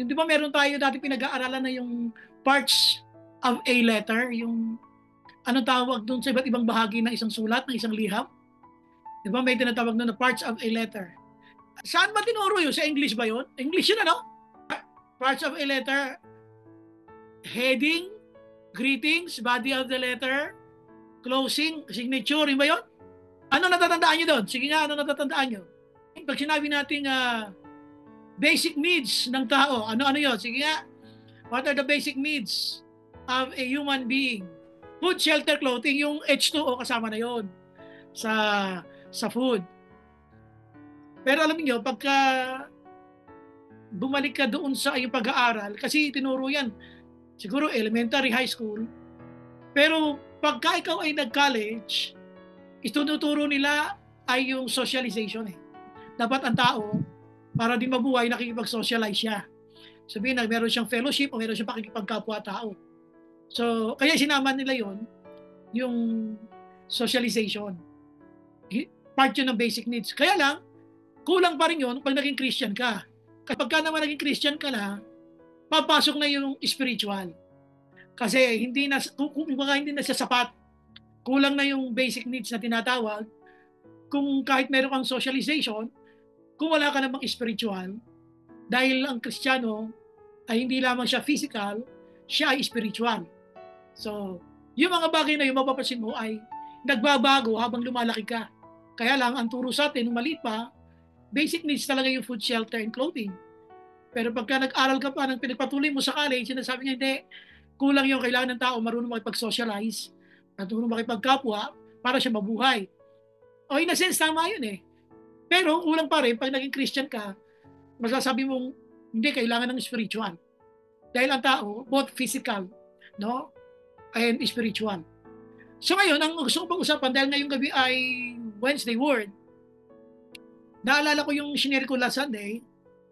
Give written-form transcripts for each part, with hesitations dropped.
Di ba meron tayo dati pinag-aaralan na yung parts of a letter, yung ano tawag doon sa iba't ibang bahagi ng isang sulat, ng isang liham? Di ba may tinatawag doon na parts of a letter? Saan ba tinuro yun? Sa English ba yun? English yun, ano? Parts of a letter, heading, greetings, body of the letter, closing, signature, yun ba yun? Ano natatandaan nyo doon? Sige nga, ano natatandaan nyo? Pag sinabi natin basic needs ng tao, ano-ano yun? Sige nga, what are the basic needs of a human being? Food, shelter, clothing, yung H2O kasama na yon sa food. Pero alam niyo, pagka bumalik ka doon sa iyong pag-aaral, kasi tinuro yan, siguro elementary, high school, pero pagka ikaw ay nag-college, itunuturo nila ay yung socialization eh. Dapat ang tao, para din mabuhay, nakikipag-socialize siya. Sabihin na meron siyang fellowship o meron siyang pakikipagkapwa-tao. So, kaya sinama nila yon yung socialization. Part yun ng basic needs. Kaya lang, kulang pa rin yun pag naging Christian ka. Kapag ka naman naging Christian ka na, papasok na yung spiritual. Kasi hindi na siya sapat. Kulang na yung basic needs na tinatawag. Kung kahit meron kang socialization, kung wala ka namang spiritual, dahil ang Kristiyano ay hindi lamang siya physical, siya ay spiritual. So, yung mga bagay na yung mapapansin mo ay nagbabago habang lumalaki ka. Kaya lang, ang turo sa atin, nung maliit pa, basic needs talaga yung food, shelter, and clothing. Pero pagka nag-aral ka pa ng pinagpatuloy mo sa college, sinasabi niya, hindi, kulang yung kailangan ng tao, marunong makipag-socialize, marunong makipagkapwa, para siya mabuhay. O in a sense, tama yun eh. Pero kulang pa rin, pag naging Christian ka, masasabi mong, hindi, kailangan ng spiritual. Dahil ang tao, both physical, no, and spiritual. So ngayon, ang gusto ko pag-usapan, dahil ngayong gabi ay Wednesday Word, naalala ko yung shinare ko last Sunday,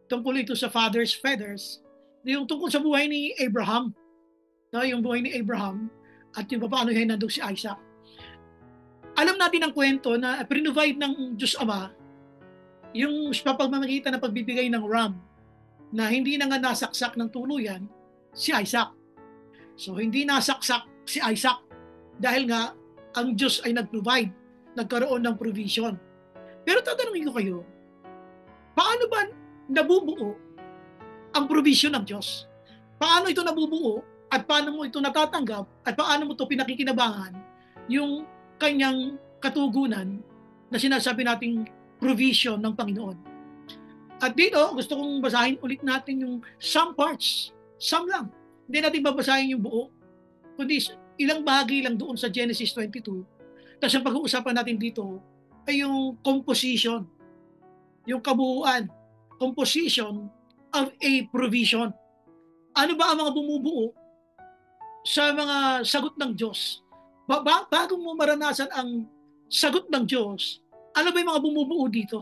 tungkol ito sa Father's Feathers, yung tungkol sa buhay ni Abraham. No, yung buhay ni Abraham, at yung paano hinandog si Isaac. Alam natin ang kwento na prinovide ng Diyos Ama yung pagmamagitan ng pagbibigay ng ram na hindi na nga nasaksak ng tuluyan si Isaac. So hindi nasaksak si Isaac dahil nga ang Diyos ay nag-provide, nagkaroon ng provision. Pero tatanungin ko kayo, paano ba nabubuo ang provision ng Diyos? Paano ito nabubuo at paano mo ito natatanggap at paano mo ito pinakikinabangan yung kanyang katugunan na sinasabi nating provision ng Panginoon. At dito, gusto kong basahin ulit natin yung some parts. Some lang. Hindi natin babasahin yung buo. Kundi ilang bahagi lang doon sa Genesis 22. Tapos ang pag-uusapan natin dito ay yung composition. Yung kabuuan. Composition of a provision. Ano ba ang mga bumubuo sa mga sagot ng Diyos? Bago mo maranasan ang sagot ng Diyos, ano ba yung mga bumubuo dito?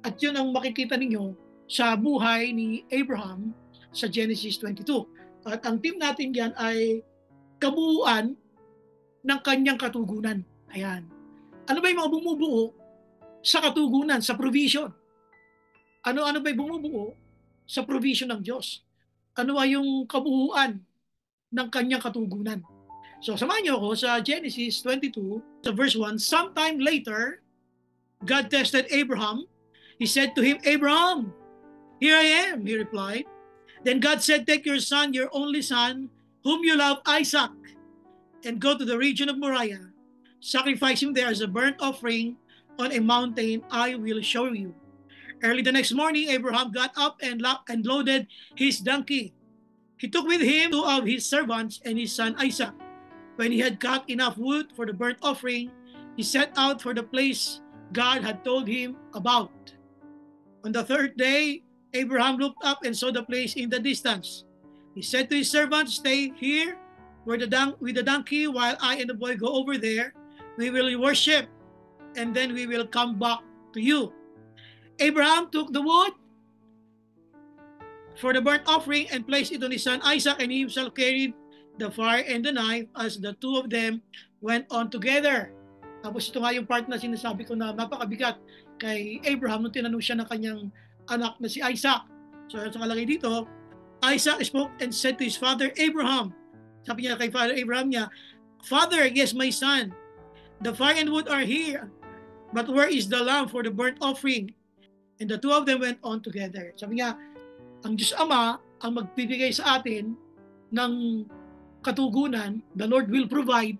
At yun ang makikita ninyo sa buhay ni Abraham sa Genesis 22. At ang team natin yan ay kabuuan ng kanyang katugunan. Ayan. Ano ba yung mga bumubuo sa katugunan, sa provision? Ano ba yung bumubuo sa provision ng Diyos? Ano ay yung kabuuan ng kanyang katugunan? So, samahan niyo ako sa Genesis 22, sa verse 1. Sometime later, God tested Abraham. He said to him, Abraham, here I am, he replied. Then God said, take your son, your only son, whom you love, Isaac, and go to the region of Moriah. Sacrifice him there as a burnt offering on a mountain I will show you. Early the next morning, Abraham got up and loaded his donkey. He took with him 2 of his servants and his son Isaac. When he had cut enough wood for the burnt offering, he set out for the place God had told him about. On the 3rd day, Abraham looked up and saw the place in the distance. He said to his servants, stay here with the donkey while I and the boy go over there. We will worship, and then we will come back to you. Abraham took the wood for the burnt offering and placed it on his son Isaac, and he himself carried the fire and the knife as the 2 of them went on together. Tapos ito nga yung part na sinasabi ko na napakabigat kay Abraham nung tinanong siya ng kanyang anak na si Isaac. So sa kalagay dito, Isaac spoke and said to his father Abraham, sabi niya kay Father Abraham niya, Father, yes, my son, the fire and wood are here, but where is the lamb for the burnt offering? And the two of them went on together. Sabi niya, ang Diyos Ama ang magbibigay sa atin ng katugunan, the Lord will provide.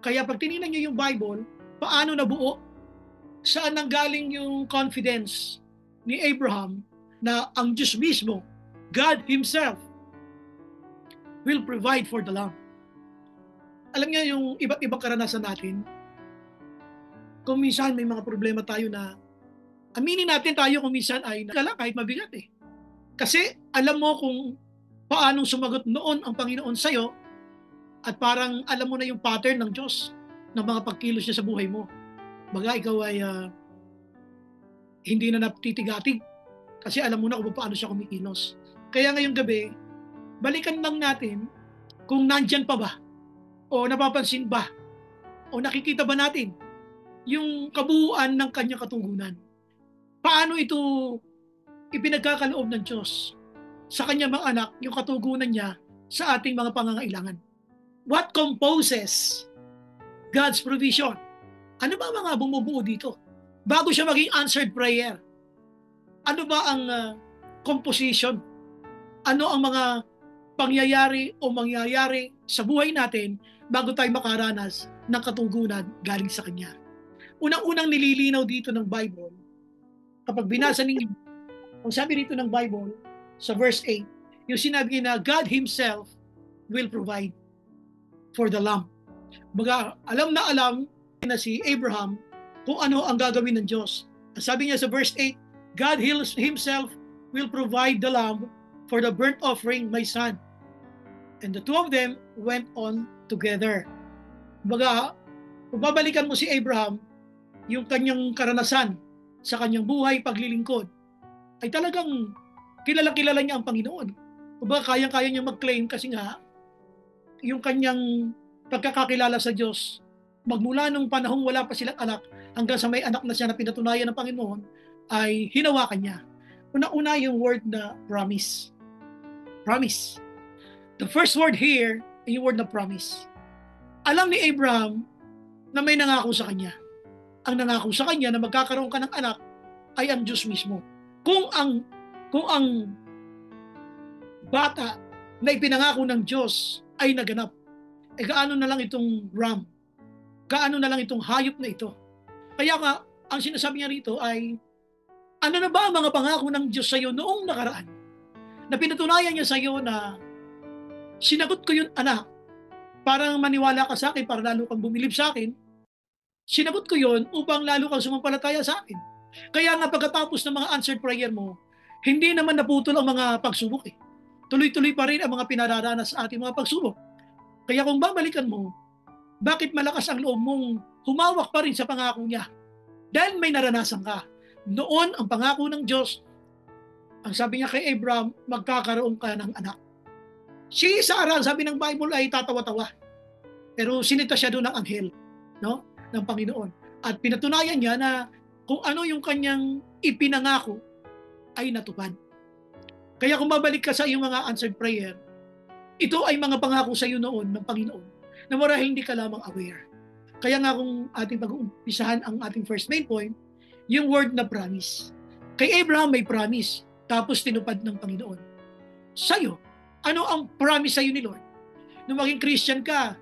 Kaya pag tinignan niyo yung Bible, paano nabuo? Saan nanggaling yung confidence ni Abraham na ang Diyos mismo, God Himself, will provide for the lamb? Alam niya yung iba't ibang karanasan natin, kung minsan may mga problema tayo na aminin natin tayo kung minsan ay nakala kahit mabigat eh. Kasi alam mo kung paanong sumagot noon ang Panginoon sa'yo at parang alam mo na yung pattern ng Diyos ng mga pagkilos niya sa buhay mo. Baga ikaw ay hindi na natitigatig kasi alam mo na kung paano siya kumikilos. Kaya ngayong gabi, balikan lang natin kung nandyan pa ba o napapansin ba o nakikita ba natin yung kabuuan ng kanyang katugunan. Paano ito ipinagkakaloob ng Diyos sa kanyang mga anak, yung katugunan niya sa ating mga pangangailangan. What composes God's provision? Ano ba mga bumubuo dito? Bago siya maging answered prayer, ano ba ang composition? Ano ang mga pangyayari o mangyayari sa buhay natin bago tayo makaranas ng katugunan galing sa Kanya? Unang-unang nililinaw dito ng Bible, kapag binasa ninyo, ang sabi dito ng Bible, sa verse 8, yung sinabi na God Himself will provide for the lamb. Baga, alam na si Abraham kung ano ang gagawin ng Diyos. Sabi niya sa verse 8, God Himself will provide the lamb for the burnt offering, my son. And the two of them went on together. Baga, kung babalikan mo si Abraham, yung kanyang karanasan sa kanyang buhay, paglilingkod, ay talagang kilala niya ang Panginoon. Kumbaga kayang-kaya niya mag-claim kasi nga yung kanyang pagkakakilala sa Diyos, magmula nung panahong wala pa silang anak hanggang sa may anak na siya na pinatunayan ng Panginoon, ay hinawakan niya. Una-una yung word na promise. Promise. The first word here ay yung word na promise. Alam ni Abraham na may nangako sa kanya. Ang nangako sa kanya na magkakaroon ka ng anak ay ang Diyos mismo. Kung ang bata na ipinangako ng Diyos ay naganap, gaano na lang itong ram? Gaano na lang itong hayop na ito? Kaya nga, ang sinasabi niya rito ay, ano na ba ang mga pangako ng Diyos sa iyo noong nakaraan? Na pinatunayan niya sa iyo na sinagot ko yun, anak, parang maniwala ka sa akin, para lalo kang bumilib sa akin. Sinagot ko yon upang lalo kang sumampalataya sa akin. Kaya nga pagkatapos ng mga answered prayer mo, hindi naman naputol ang mga pagsubok eh. Tuloy-tuloy pa rin ang mga pinararanas sa ating mga pagsubok. Kaya kung babalikan mo, bakit malakas ang loob mong humawak pa rin sa pangako niya? Dahil may naranasan ka. Noon, ang pangako ng Diyos, ang sabi niya kay Abraham, magkakaroon ka ng anak. Si Sarah, sabi ng Bible, ay tatawa-tawa. Pero sinita siya doon ng anghel, no? Ng Panginoon. At pinatunayan niya na kung ano yung kanyang ipinangako ay natupad. Kaya kung babalik ka sa iyong mga answered prayer, ito ay mga pangako sa iyo noon ng Panginoon na marahil hindi ka lamang aware. Kaya nga kung ating pag-uumpisahan ang ating first main point, yung word na promise. Kay Abraham may promise, tapos tinupad ng Panginoon. Sa'yo, ano ang promise sa'yo ni Lord? Nung maging Christian ka,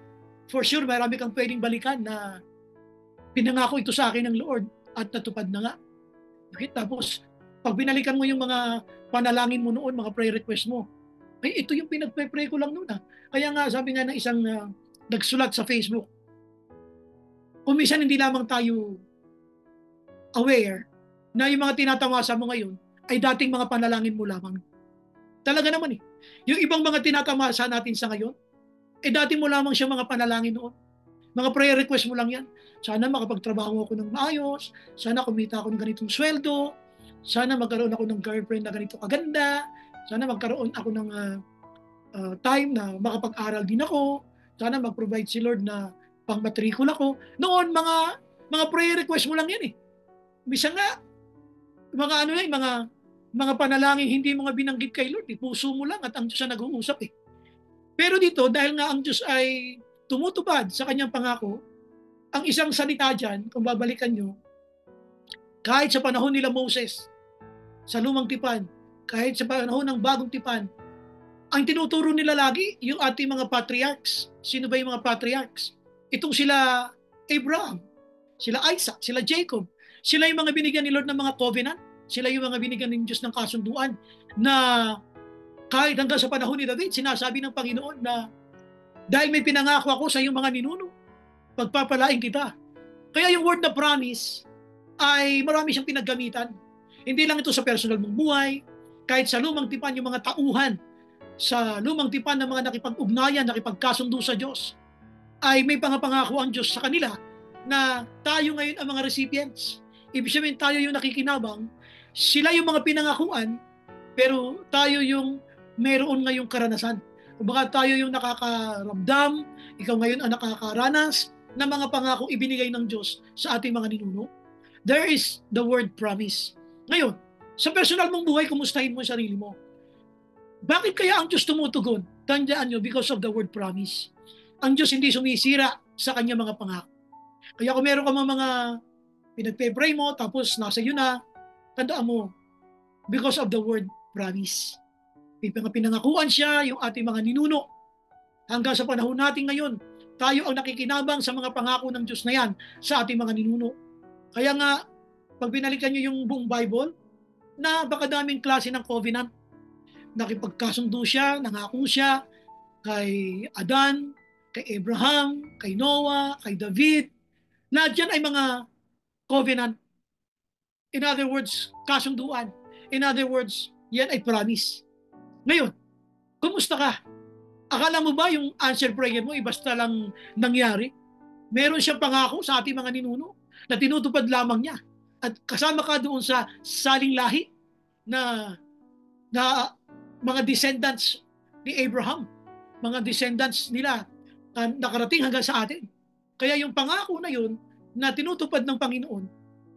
for sure marami kang pwedeng balikan na pinangako ito sa akin ng Lord at natupad na nga. Okay? Tapos, pag binalikan mo yung mga panalangin mo noon, mga prayer request mo, ay ito yung pinagpe-pray ko lang noon. Kaya nga, sabi nga ng isang nagsulat sa Facebook, kung minsan hindi lamang tayo aware na yung mga tinatamasa mo ngayon ay dating mga panalangin mo lamang. Talaga naman eh. Yung ibang mga tinatamasa natin sa ngayon, dati mo lamang siya mga panalangin noon. Mga prayer request mo lang yan. Sana makapagtrabaho ako ng maayos, sana kumita ako ng ganitong sweldo, sana magkaroon ako ng girlfriend na ganito kaganda, sana magkaroon ako ng time na makapag-aral din ako, sana mag-provide si Lord na pang-matrikula ko. Noon, mga prayer request mo lang yan eh. Bisa nga, mga mga panalangin hindi mo nga binanggit kay Lord, puso mo lang at ang Diyos ang nag-uusap eh. Pero dito, dahil nga ang Diyos ay tumutupad sa kanyang pangako, ang isang salita dyan, kung babalikan nyo, kahit sa panahon nila Moses, sa lumang tipan, kahit sa panahon ng bagong tipan, ang tinuturo nila lagi, yung ating mga patriarchs. Sino ba yung mga patriarchs? Itong sila Abraham, sila Isaac, sila Jacob. Sila yung mga binigyan ni Lord ng mga covenant. Sila yung mga binigyan ng Diyos ng kasunduan na kahit hanggang sa panahon ni David, sinasabi ng Panginoon na dahil may pinangako ako sa iyong mga ninuno, pagpapalain kita. Kaya yung word na promise ay marami siyang pinaggamitan. Hindi lang ito sa personal mong buhay, kahit sa lumang tipan yung mga tauhan, sa lumang tipan ng mga nakipag-ugnayan, nakipagkasundo sa Diyos, ay may pangako ang Diyos sa kanila na tayo ngayon ang mga recipients. Ibig sabihin tayo yung nakikinabang, sila yung mga pinangakuan, pero tayo yung meron ngayong karanasan. Kumbaga tayo yung nakakaramdam, ikaw ngayon ang nakakaranas ng mga pangakong ibinigay ng Diyos sa ating mga ninuno. There is the word promise. Ngayon, sa personal mong buhay, kumustahin mo ang sarili mo. Bakit kaya ang Diyos tumutugon? Tandaan nyo, because of the word promise. Ang Diyos hindi sumisira sa kanya mga pangako. Kaya kung meron ka mga pinagpe-pray mo, tapos nasa iyo na, tandaan mo, because of the word promise. Pinangakuan siya, yung ating mga ninuno. Hanggang sa panahon natin ngayon, tayo ang nakikinabang sa mga pangako ng Diyos na yan sa ating mga ninuno. Kaya nga, pag binalikan nyo yung buong Bible, napakadaming klase ng covenant. Nakipagkasundo siya, nangako siya kay Adan, kay Abraham, kay Noah, kay David. Lahat yan ay mga covenant. In other words, kasunduan. In other words, yan ay promise. Ngayon, kumusta ka? Akala mo ba yung answer prayer mo, basta lang nangyari? Meron siyang pangako sa ating mga ninuno na tinutupad lamang niya. At kasama ka doon sa saling lahi na mga descendants ni Abraham, mga descendants nila nakarating hanggang sa atin. Kaya yung pangako na yun na tinutupad ng Panginoon,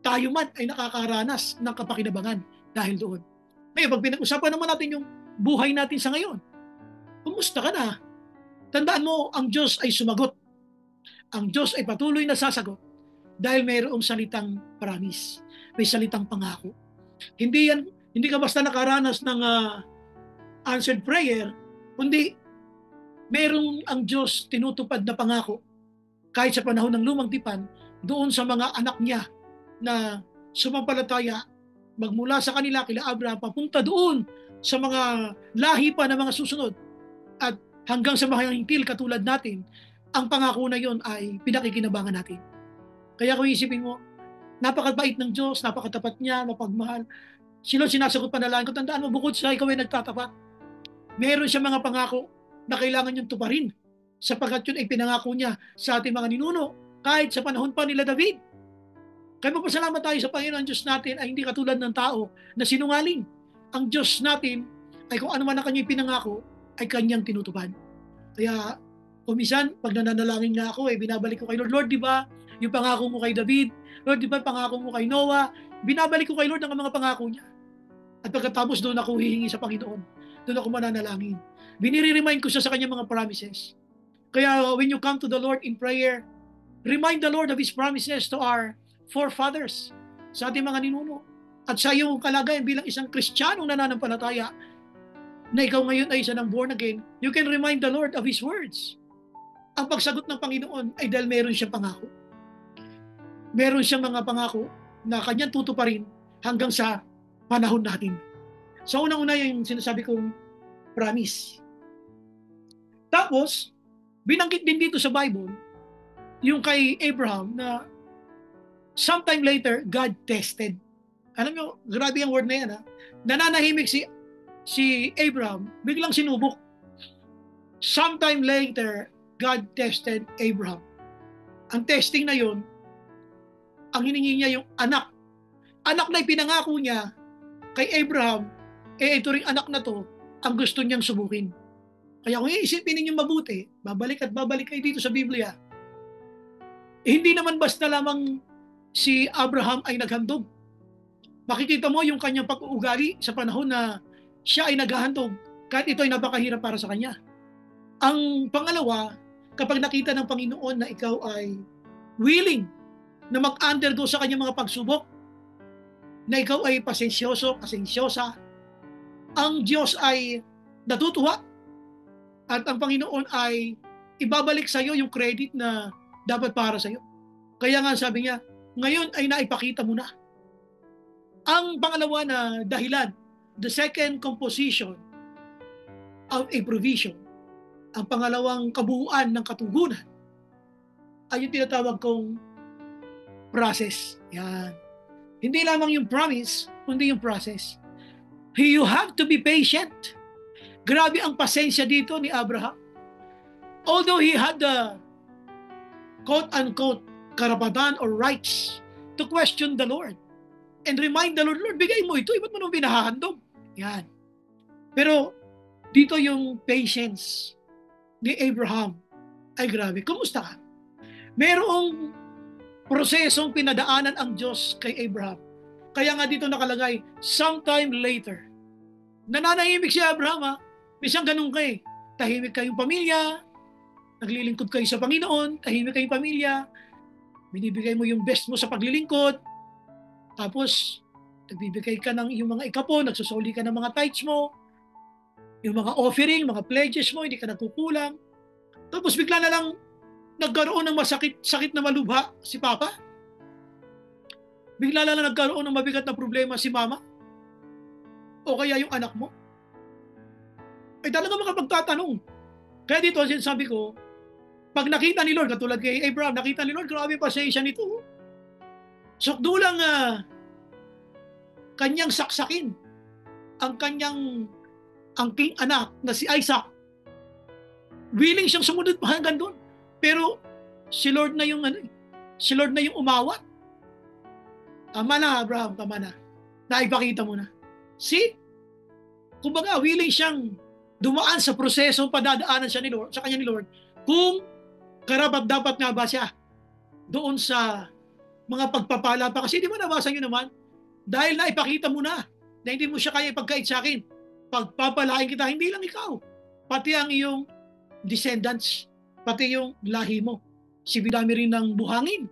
tayo man ay nakakaranas ng kapakinabangan dahil doon. Ngayon, pag pinag-usapan naman natin yung buhay natin sa ngayon, kumusta ka na? Tandaan mo, ang Diyos ay sumagot. Ang Diyos ay patuloy na sasagot dahil mayroong salitang promise. May salitang pangako. Hindi ka basta nakaranas ng answered prayer, kundi merong ang Diyos tinutupad na pangako kahit sa panahon ng lumang tipan doon sa mga anak niya na sumampalataya magmula sa kanila kila Abraham papunta doon sa mga lahi pa na mga susunod at hanggang sa mga hintil katulad natin, ang pangako na yon ay pinakikinabangan natin. Kaya kung isipin mo, napakabait ng Diyos, napakatapat niya, mapagmahal. Sino sinasagot panalangin ko? Tandaan mo, bukod sa ikaw ay nagtatapat, meron siya mga pangako na kailangan niyong tuparin sapagkat yun ay pinangako niya sa ating mga ninuno kahit sa panahon pa nila David. Kaya magpasalamat tayo sa Panginoon. Ang Diyos natin ay hindi katulad ng tao na sinungaling. Ang Diyos natin ay kung ano man ang kanyang pinangako ay kanyang tinutupad. Kaya kumisan, pag nananalangin nga ako, binabalik ko kay Lord, di ba yung pangako mo kay David? Lord, di ba pangako mo kay Noah? Binabalik ko kay Lord ang mga pangako niya. At pagkatapos doon ako hihingi sa Panginoon. Doon ako mananalangin. Binire-remind ko siya sa kanyang mga promises. Kaya when you come to the Lord in prayer, remind the Lord of His promises to our forefathers, sa ating mga ninuno. At sa iyong kalagayan bilang isang Kristiyanong nananampalataya, na ikaw ngayon ay isa ng born again, you can remind the Lord of His words. Ang pagsagot ng Panginoon ay dahil meron siyang pangako. Meron siyang mga pangako na kanyang tutuparin hanggang sa panahon natin. So unang-una yung sinasabi kong promise. Tapos, binanggit din dito sa Bible, yung kay Abraham na sometime later, God tested. Alam nyo, grabe ang word na yan. Nananahimik si Abraham, biglang sinubok. Sometime later, God tested Abraham. Ang testing na yun, ang hiningi niya yung anak. Anak na ipinangako niya kay Abraham, ito ring anak na to, ang gusto niyang subukin. Kaya kung iisipin ninyo mabuti, babalik at babalik kayo dito sa Biblia, hindi naman basta lamang si Abraham ay naghandog. Makikita mo yung kanyang pag-uugali sa panahon na siya ay naghahandog kahit ito ay napakahirap para sa kanya. Ang pangalawa, kapag nakita ng Panginoon na ikaw ay willing na mag-undergo sa kanyang mga pagsubok, na ikaw ay pasensyoso, pasensyosa, ang Diyos ay natutuwa at ang Panginoon ay ibabalik sa iyo yung credit na dapat para sa iyo. Kaya nga sabi niya, ngayon ay naipakita mo na. Ang pangalawa na dahilan, the second composition of a provision, ang pangalawang kabuuan ng katugunan, ay yung tinatawag kong process. Yan. Hindi lamang yung promise, kundi yung process. You have to be patient. Grabe ang pasensya dito ni Abraham. Although he had the quote-unquote karapatan or rights to question the Lord and remind the Lord, Lord, bigay mo ito, ba't mo nang binahahandog? Yan. Pero dito yung patience ni Abraham ay grabe. Kumusta ka? Merong prosesong pinadaanan ang Diyos kay Abraham. Kaya nga dito nakalagay, sometime later. Nananahimik si Abraham, ha? Bisang ganun kayo. Tahimik kayong pamilya, naglilingkod kayo sa Panginoon, tahimik kayong pamilya, binibigay mo yung best mo sa paglilingkod, tapos nagbibigay ka ng yung mga ikapo, nagsusoli ka ng mga tithes mo, yung mga offering, mga pledges mo, hindi ka nagkukulang. Tapos bigla na lang nagkaroon ng sakit na malubha si Papa. Bigla na lang nagkaroon ng mabigat na problema si Mama. O kaya yung anak mo. Ay talaga makapagtatanong. Kaya dito, sinasabi ko, pag nakita ni Lord, katulad kay Abraham, nakita ni Lord, grabe pasensya nito. Sukdo lang kanyang saksakin ang kanyang angking anak na si Isaac. Willing siyang sumunod pa hanggang doon. Pero si Lord na yung si Lord na yung umawat. Tama na, Abraham, tama na. Naipakita mo na. See? Kumbaga, willing siyang dumaan sa prosesong padadaanan siya ni Lord, sa kanya ni Lord, kung karapat-dapat nga ba siya doon sa mga pagpapala pa. Kasi di ba nabasa nyo naman? Dahil naipakita mo na hindi mo siya kaya ipagkait sa akin, pagpapalain kita, hindi lang ikaw, pati ang iyong descendants, pati yung lahi mo. Sibidami rin ng buhangin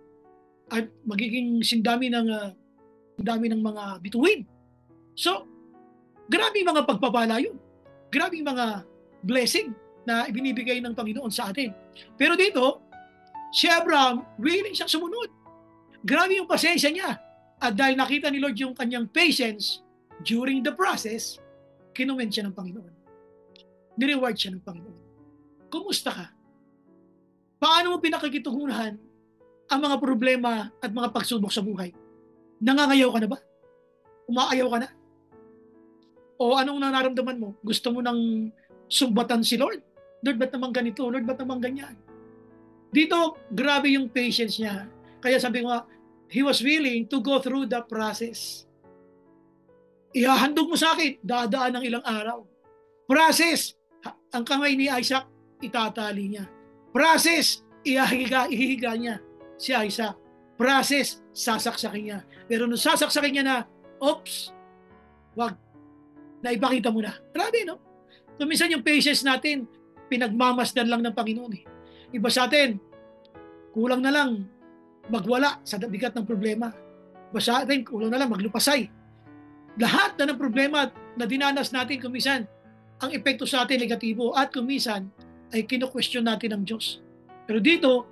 at magiging sindami ng mga bituin. So, grabe mga pagpapala yun. Grabe mga blessing na ibinibigay ng Panginoon sa atin. Pero dito, si Abraham, willing siyang sumunod. Grabe yung pasensya niya. At dahil nakita ni Lord yung kanyang patience during the process, kinumen siya ng Panginoon. Nireward siya ng Panginoon. Kumusta ka? Paano mo pinakikitugunan ang mga problema at mga pagsubok sa buhay? Nangangayaw ka na ba? Umaayaw ka na? O anong nararamdaman mo? Gusto mo nang sumbatan si Lord? Lord, ba't naman ganito? Lord, ba't naman ganyan? Dito, grabe yung patience niya. Kaya sabi ko nga, he was willing to go through the process. Ihahandog mo sa akin, dadaan ng ilang araw. Process, ang kamay ni Isaac, itatali niya. Process, ihihiga niya si Isaac. Process, sasaksakin niya. Pero nung sasaksakin niya na, oops, wag, naipakita mo na. Grabe, no? So, minsan yung patience natin, pinagmamasdan lang ng Panginoon. Eh. Iba sa atin, kulang na lang magwala sa bigat ng problema. Iba sa atin, kulang na lang maglupasay. Lahat na ng problema na dinanas natin, kumisan, ang epekto sa atin negatibo at kumisan ay kino-question natin ng Diyos. Pero dito,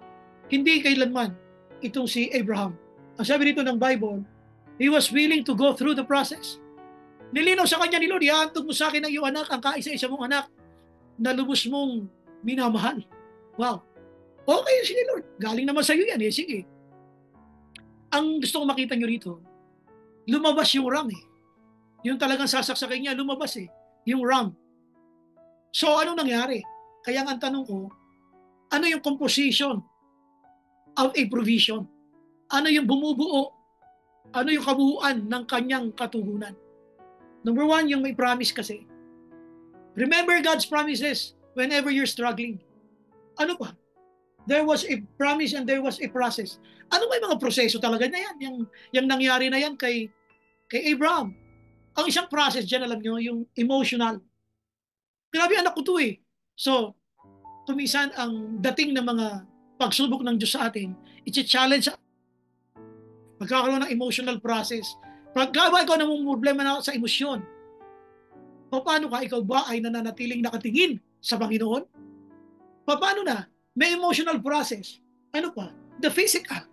hindi kailanman itong si Abraham. Ang sabi dito ng Bible, he was willing to go through the process. Nilinaw sa kanya ni Lord, ihantog mo sa akin ang iyong anak, ang kaisa-isa mong anak, na lubos mong minamahal. Wow. Okay, sige Lord. Galing naman sa iyo yan. Eh, sige. Ang gusto kong makita nyo rito, lumabas yung ram eh. Yung talagang sasaksakin niya, lumabas eh. Yung ram. So, anong nangyari? Kaya ang tanong ko, ano yung composition of a provision? Ano yung bumubuo? Ano yung kabuuan ng kanyang katugunan? Number one, yung may promise kasi. Remember God's promises whenever you're struggling. Ano pa? There was a promise and there was a process. Ano may mga proseso talaga na yan? Yung nangyari na yan kay kay Abraham. Ang isang process dyan, alam nyo, yung emotional. Grabe, anak ko to eh. So, kumisan ang dating ng mga pagsubok ng Diyos sa atin, i-challenge magkakaroon ng emotional process. Pagka ba ikaw problema na sa emosyon, paano ka? Ikaw ba ay nananatiling nakatingin sa Panginoon? Paano na? May emotional process. Ano pa? The physical.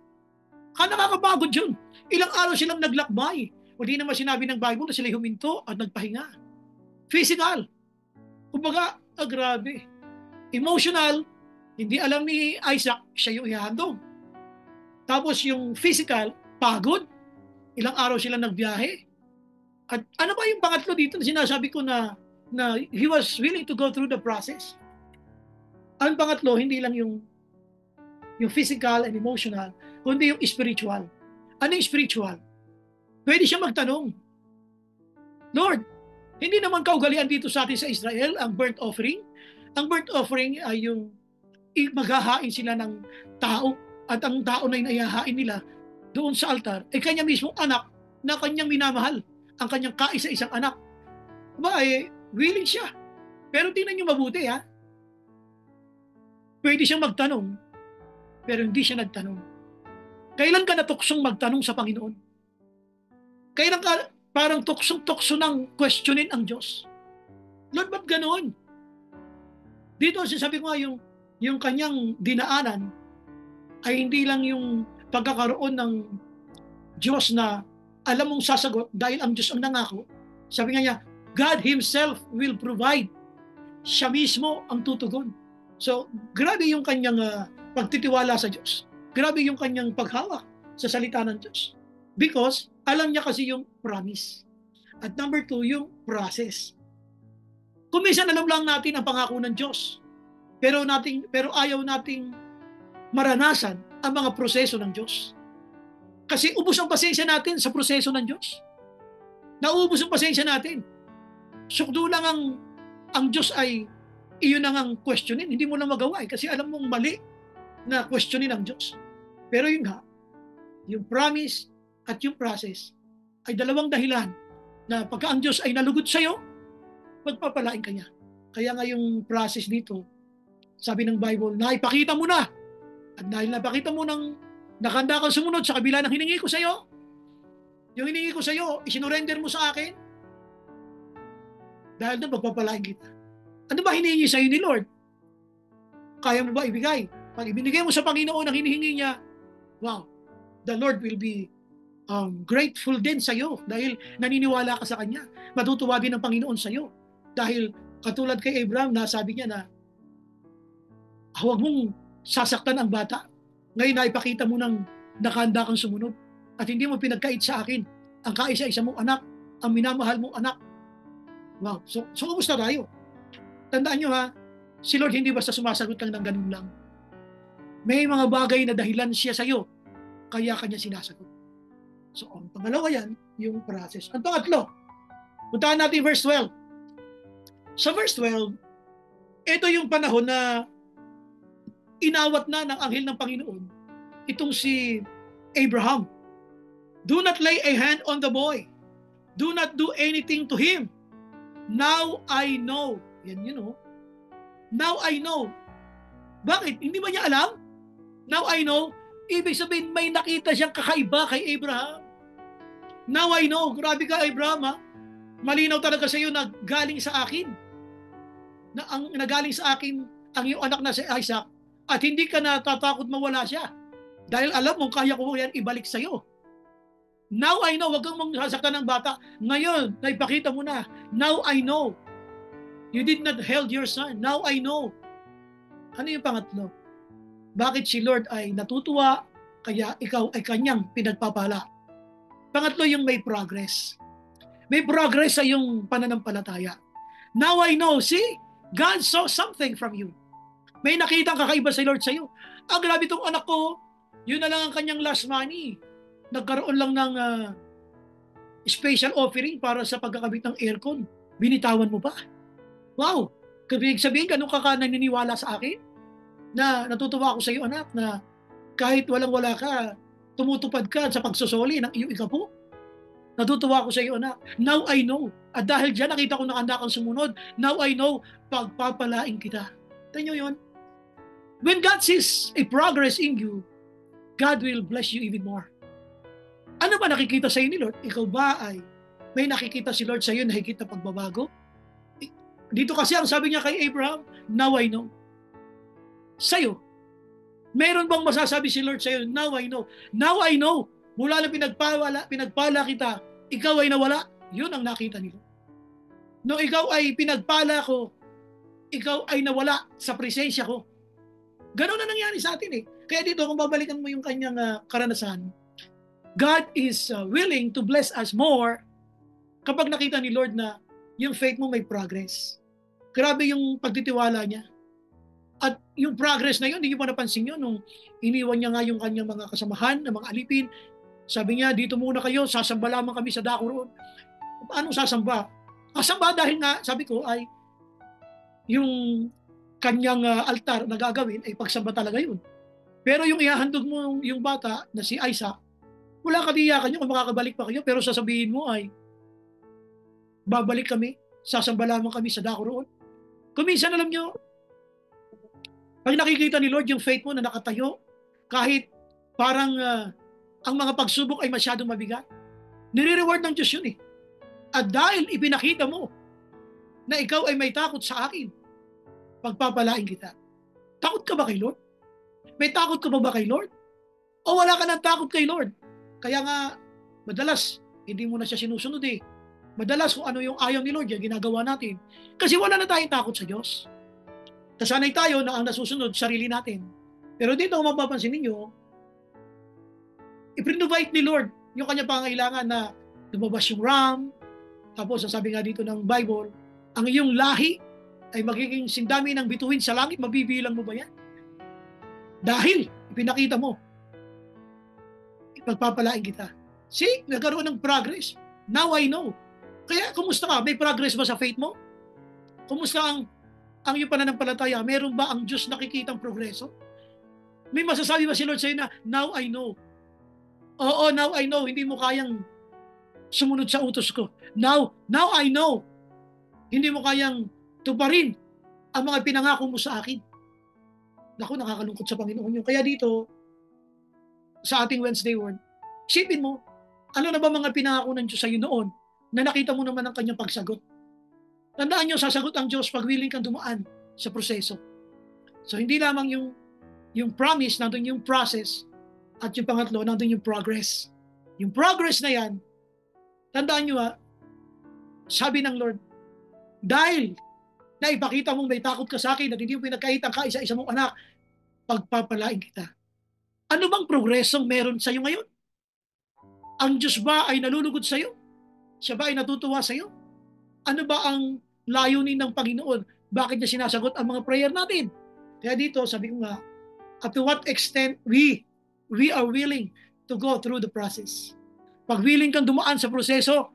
Nakakapagod yun. Ilang araw silang naglakbay. Hindi naman sinabi ng Bible na sila huminto at nagpahinga. Physical. Kumbaga, grabe. Emotional, hindi alam ni Isaac, siya yung ihandog. Tapos yung physical, pagod. Ilang araw sila nagbiyahe. At ano ba yung pangatlo dito na sinasabi ko na he was willing to go through the process? Ang pangatlo, hindi lang yung physical and emotional, kundi yung spiritual. Ano yung spiritual? Pwede siya magtanong, Lord, hindi naman kaugalian dito sa atin sa Israel ang burnt offering. Ang burnt offering ay yung maghahain sila ng tao at ang tao na inahahain nila doon sa altar ay kanya mismong anak na kanyang minamahal, ang kanyang kaisa-isang anak. Willing siya. Pero tingnan nyo mabuti ha. Pwede siyang magtanong, pero hindi siya nagtanong. Kailan ka natuksong magtanong sa Panginoon? Kailan ka parang tuksong-tukso ng questionin ang Diyos? Lord, ba't ganoon? Dito, sabi ko nga, yung kanyang dinaanan ay hindi lang yung pagkakaroon ng Diyos na alam mong sasagot dahil ang Diyos ang nangako. Sabi nga niya, God Himself will provide. Siya mismo ang tutugon. So, grabe yung kanyang pagtitiwala sa Diyos. Grabe yung kanyang paghawak sa salita ng Diyos. Because, alam niya kasi yung promise. At number 2, yung process. Kung minsan alam lang natin ang pangako ng Diyos, pero ayaw nating maranasan ang mga proseso ng Diyos. Kasi ubos ang pasensya natin sa proseso ng Diyos. Nauubos ang pasensya natin. Sukdo lang ang Diyos ay iyon ang questionin. Hindi mo na magawa kasi alam mong mali na questionin ang Diyos. Pero yun nga, yung promise at yung process ay dalawang dahilan na pagka ang Diyos ay nalugod sa iyo, pagpapalain ka niya. Kaya nga yung process dito, sabi ng Bible, naipakita mo na. At dahil napakita mo ng nakanda kang sumunod sa kabila ng hiningi ko sa iyo, yung hiningi ko sa iyo, isinurrender mo sa akin, dahil doon pagpapalain kita. Ano ba hinihingi sa iyo ni Lord? Kaya mo ba ibigay? Pag ibinigay mo sa Panginoon ang hinihingi niya, wow, the Lord will be grateful din sa iyo dahil naniniwala ka sa Kanya. Matutuwa din ang Panginoon sa iyo. Dahil katulad kay Abraham, nasabi niya na huwag mong sasaktan ang bata. Ngayon naipakita mo ng nakahanda kang sumunod at hindi mo pinagkait sa akin ang kaisa-isa mong anak, ang minamahal mong anak. Wow. So kumusta tayo? Tandaan nyo ha, si Lord hindi basta sumasagot lang ng ganun lang. May mga bagay na dahilan siya sa iyo, kaya kanya sinasagot. So ang pangalawa yan, yung process. Ang pangatlo, puntahan natin verse 12. Sa verse 12, ito yung panahon na inawat na ng anghel ng Panginoon itong si Abraham. Do not lay a hand on the boy. Do not do anything to him. Now I know. Yan yun oh. Now I know. Bakit? Hindi ba niya alam? Now I know. Ibig sabihin may nakita siyang kakaiba kay Abraham. Now I know. Grabe ka Abraham ha. Malinaw talaga sa iyo na galing sa akin. Na galing sa akin ang iyong anak na si Isaac at hindi ka natatakot mawala siya. Dahil alam mo, kaya ko yan ibalik sa iyo. Now I know. Huwag kang sasaktan ng bata. Ngayon, naipakita mo na. Now I know. You did not held your son. Now I know. Ano yung pangatlo? Bakit si Lord ay natutuwa, kaya ikaw ay kanyang pinagpapala? Pangatlo yung may progress. May progress sa iyong pananampalataya. Now I know. See? God saw something from you. May nakita kakaiba si Lord sa iyo. Grabe itong anak ko. Yun na lang ang kanyang last money. Nagkaroon lang ng special offering para sa pagkakabit ng aircon. Binitawan mo pa. Wow! Ibig sabihin, ganun ka naniniwala sa akin? Na natutuwa ako sa iyo, anak, na kahit walang-wala ka, tumutupad ka sa pagsusoli ng iyong ikapo. Natutuwa ako sa iyo, anak. Now I know. At dahil dyan, nakita ko na anak ang sumunod. Now I know, pagpapalain kita. Tignan nyo yun. When God sees a progress in you, God will bless you even more. Ano ba nakikita sa iyo ni Lord? Ikaw ba ay may nakikita si Lord sa iyo, nakikita pagbabago? Dito kasi ang sabi niya kay Abraham, now I know. Sa'yo, meron bang masasabi si Lord sa'yo, now I know. Now I know. Mula na pinagpala kita, ikaw ay nawala. Yun ang nakita ni Lord. No, ikaw ay pinagpala ko, ikaw ay nawala sa presensya ko. Ganon na nangyari sa atin eh. Kaya dito, kung babalikan mo yung kanyang karanasan, God is willing to bless us more kapag nakita ni Lord na yung faith mo may progress. Grabe yung pagtitiwala niya. At yung progress na yun, hindi niyo pa napansin yun nung iniwan niya nga yung kanyang mga kasamahan, ng mga alipin. Sabi niya, dito muna kayo, sasamba lamang kami sa dako roon. Paano sasamba? Sasamba dahil nga, sabi ko, ay yung kanyang altar na gagawin ay pagsamba talaga yun. Pero yung ihahandog mo yung bata na si Isaac, wala katiyakan nyo kung makakabalik pa kayo, pero sasabihin mo ay, babalik kami, sasamba lamang kami sa dako roon. Kung minsan alam nyo, pag nakikita ni Lord yung faith mo na nakatayo, kahit parang ang mga pagsubok ay masyadong mabigat, nire-reward ng Diyos yun eh. At dahil ipinakita mo na ikaw ay may takot sa akin, pagpapalain kita. Takot ka ba kay Lord? May takot ka ba kay Lord? O wala ka ng takot kay Lord? Kaya nga, madalas, hindi mo na siya sinusunod eh. Madalas kung ano yung ayaw ni Lord, yan ginagawa natin. Kasi wala na tayong takot sa Diyos. Kasanay tayo na ang nasusunod, sarili natin. Pero dito, kung mapapansin ninyo, i-provide ni Lord yung kanya pangailangan na lumabas yung ram. Tapos, sabi nga dito ng Bible, ang iyong lahi ay magiging sindami ng bituin sa langit. Mabibilang mo ba yan? Dahil, ipinakita mo, ipagpapalain kita. See, nagkaroon ng progress. Now I know. Kaya, kumusta ka? May progress ba sa faith mo? Kumusta ang iyong pananampalataya? Meron ba ang Diyos nakikitang progreso? May masasabi ba si Lord sa'yo na, now I know? Oo, now I know. Hindi mo kayang sumunod sa utos ko. Now I know. Hindi mo kayang tuparin ang mga pinangako mo sa akin. Naku, nakakalungkot sa Panginoon yun. Kaya dito, sa ating Wednesday Word, isipin mo, ano na ba mga pinangako ng Diyos sa'yo noon na nakita mo naman ang kanyang pagsagot? Tandaan nyo, sasagot ang Diyos pag willing kang dumaan sa proseso. So, hindi lamang yung promise, nandun yung process, at yung pangatlo, nandun yung progress. Yung progress na yan, tandaan nyo sabi ng Lord, dahil naipakita mong may takot ka sa akin at hindi mo pinagkaitan ka isa-isa mong anak, pagpapalain kita. Ano bang progresong meron sa iyo ngayon? Ang Diyos ba ay nalulugod sa iyo? Siya ba ay natutuwa sa iyo? Ano ba ang layunin ng Panginoon? Bakit niya sinasagot ang mga prayer natin? Kaya dito, sabi ko nga, up to what extent we are willing to go through the process. Pag willing kang dumaan sa proseso,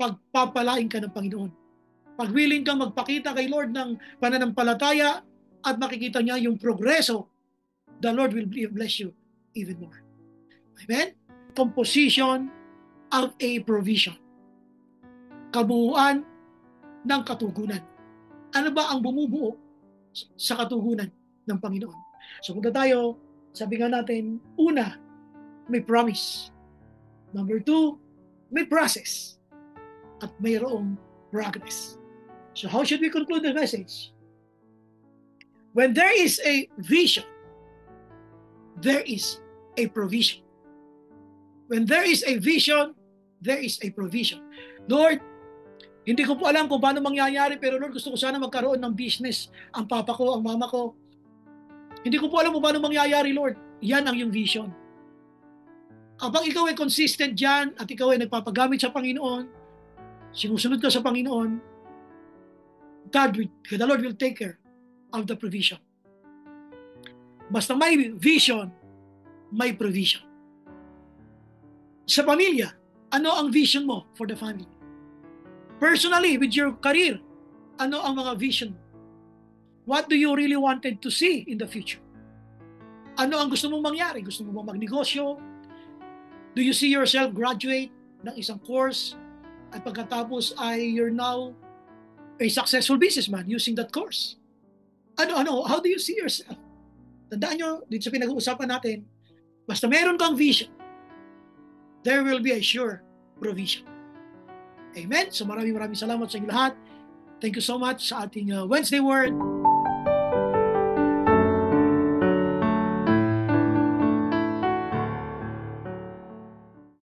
pagpapalain ka ng Panginoon. Pag willing kang magpakita kay Lord ng pananampalataya at makikita niya yung progreso, the Lord will bless you even more. Amen? Composition of a provision. Kabuuan ng katugunan. Ano ba ang bumubuo sa katugunan ng Panginoon? So punta tayo, sabi nga natin, una, may promise. Number 2, may process. At mayroong progress. So how should we conclude the message? When there is a vision, there is a provision. When there is a vision, there is a provision. Lord, hindi ko po alam kung paano mangyayari, pero Lord, gusto ko sana magkaroon ng business. Ang papa ko, ang mama ko. Hindi ko po alam kung paano mangyayari, Lord. Yan ang yung vision. Kapag ikaw ay consistent dyan at ikaw ay nagpapagamit sa Panginoon, sinusunod ka sa Panginoon, the Lord will take care of the provision. Basta may vision, may provision. Sa pamilya, ano ang vision mo for the family? Personally, with your career, ano ang mga vision mo? What do you really wanted to see in the future? Ano ang gusto mong mangyari? Gusto mo bang magnegosyo? Do you see yourself graduate ng isang course at pagkatapos ay you're now a successful businessman using that course. How do you see yourself? Tandaan nyo, dito sa pinag-uusapan natin, basta meron kang vision, there will be a sure provision. Amen? So maraming salamat sa inyo lahat. Thank you so much sa ating Wednesday Word.